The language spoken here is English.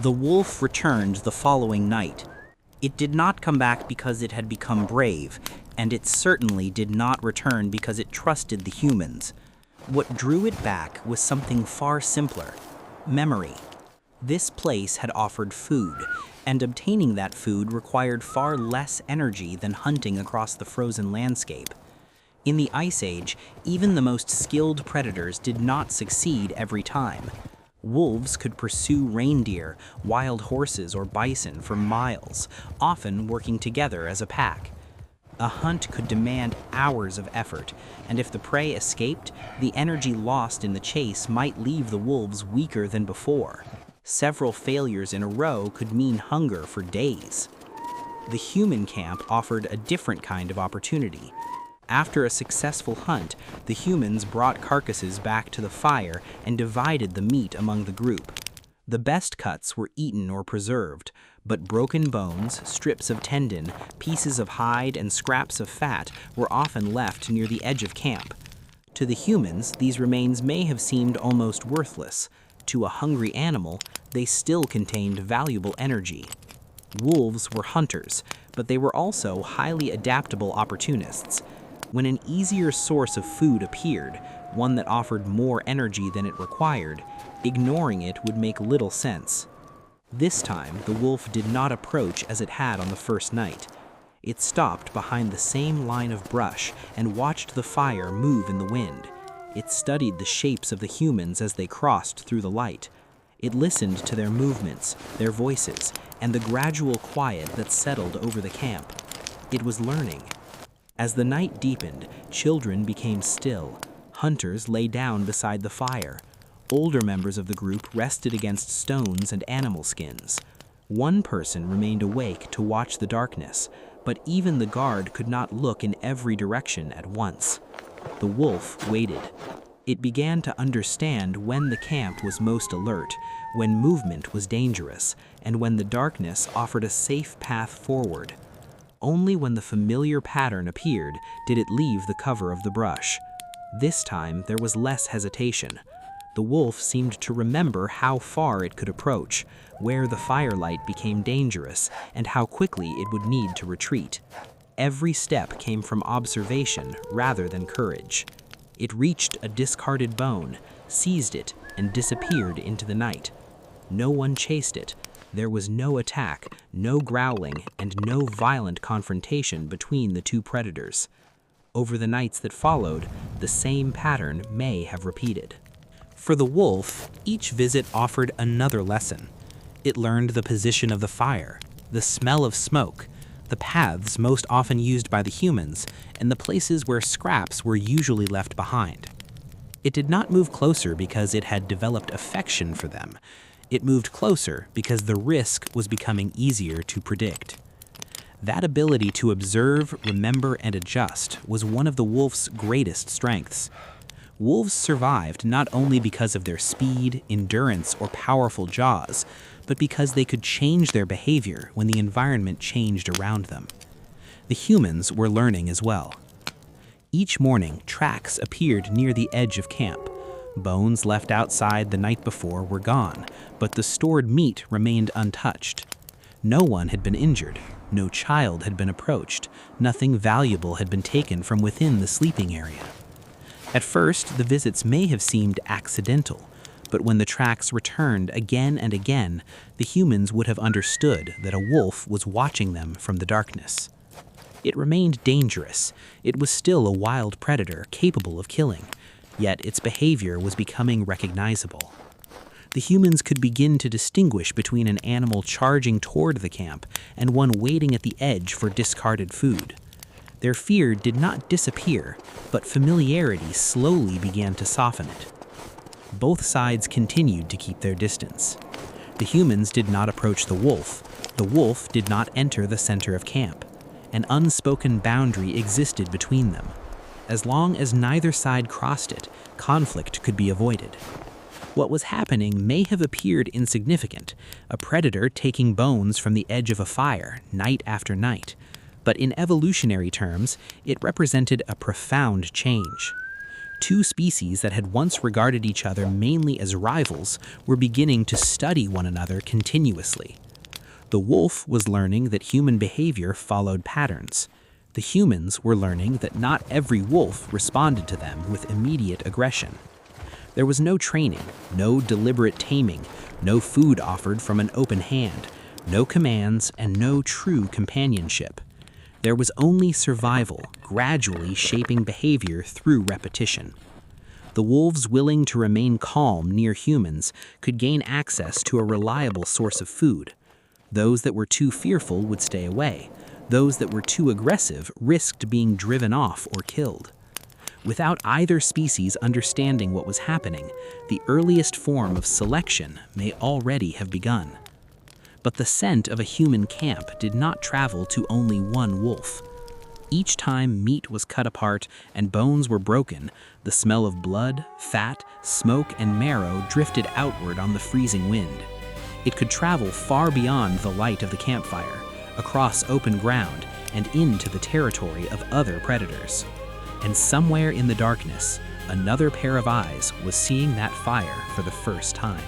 The wolf returned the following night. It did not come back because it had become brave, and it certainly did not return because it trusted the humans. What drew it back was something far simpler: memory. This place had offered food, and obtaining that food required far less energy than hunting across the frozen landscape. In the Ice Age, even the most skilled predators did not succeed every time. Wolves could pursue reindeer, wild horses, or bison for miles, often working together as a pack. A hunt could demand hours of effort, and if the prey escaped, the energy lost in the chase might leave the wolves weaker than before. Several failures in a row could mean hunger for days. The human camp offered a different kind of opportunity. After a successful hunt, the humans brought carcasses back to the fire and divided the meat among the group. The best cuts were eaten or preserved, but broken bones, strips of tendon, pieces of hide, and scraps of fat were often left near the edge of camp. To the humans, these remains may have seemed almost worthless. To a hungry animal, they still contained valuable energy. Wolves were hunters, but they were also highly adaptable opportunists. When an easier source of food appeared, one that offered more energy than it required, ignoring it would make little sense. This time, the wolf did not approach as it had on the first night. It stopped behind the same line of brush and watched the fire move in the wind. It studied the shapes of the humans as they crossed through the light. It listened to their movements, their voices, and the gradual quiet that settled over the camp. It was learning. As the night deepened, children became still. Hunters lay down beside the fire. Older members of the group rested against stones and animal skins. One person remained awake to watch the darkness, but even the guard could not look in every direction at once. The wolf waited. It began to understand when the camp was most alert, when movement was dangerous, and when the darkness offered a safe path forward. Only when the familiar pattern appeared did it leave the cover of the brush. This time, there was less hesitation. The wolf seemed to remember how far it could approach, where the firelight became dangerous, and how quickly it would need to retreat. Every step came from observation rather than courage. It reached a discarded bone, seized it, and disappeared into the night. No one chased it. There was no attack, no growling, and no violent confrontation between the two predators. Over the nights that followed, the same pattern may have repeated. For the wolf, each visit offered another lesson. It learned the position of the fire, the smell of smoke, the paths most often used by the humans, and the places where scraps were usually left behind. It did not move closer because it had developed affection for them. It moved closer because the risk was becoming easier to predict. That ability to observe, remember, and adjust was one of the wolf's greatest strengths. Wolves survived not only because of their speed, endurance, or powerful jaws, but because they could change their behavior when the environment changed around them. The humans were learning as well. Each morning, tracks appeared near the edge of camp. Bones left outside the night before were gone, but the stored meat remained untouched. No one had been injured, no child had been approached, nothing valuable had been taken from within the sleeping area. At first, the visits may have seemed accidental, but when the tracks returned again and again, the humans would have understood that a wolf was watching them from the darkness. It remained dangerous. It was still a wild predator capable of killing. Yet its behavior was becoming recognizable. The humans could begin to distinguish between an animal charging toward the camp and one waiting at the edge for discarded food. Their fear did not disappear, but familiarity slowly began to soften it. Both sides continued to keep their distance. The humans did not approach the wolf did not enter the center of camp. An unspoken boundary existed between them. As long as neither side crossed it, conflict could be avoided. What was happening may have appeared insignificant, a predator taking bones from the edge of a fire night after night, but in evolutionary terms, it represented a profound change. Two species that had once regarded each other mainly as rivals were beginning to study one another continuously. The wolf was learning that human behavior followed patterns. The humans were learning that not every wolf responded to them with immediate aggression. There was no training, no deliberate taming, no food offered from an open hand, no commands, and no true companionship. There was only survival, gradually shaping behavior through repetition. The wolves willing to remain calm near humans could gain access to a reliable source of food. Those that were too fearful would stay away. Those that were too aggressive risked being driven off or killed. Without either species understanding what was happening, the earliest form of selection may already have begun. But the scent of a human camp did not travel to only one wolf. Each time meat was cut apart and bones were broken, the smell of blood, fat, smoke, and marrow drifted outward on the freezing wind. It could travel far beyond the light of the campfire, across open ground, and into the territory of other predators. And somewhere in the darkness, another pair of eyes was seeing that fire for the first time.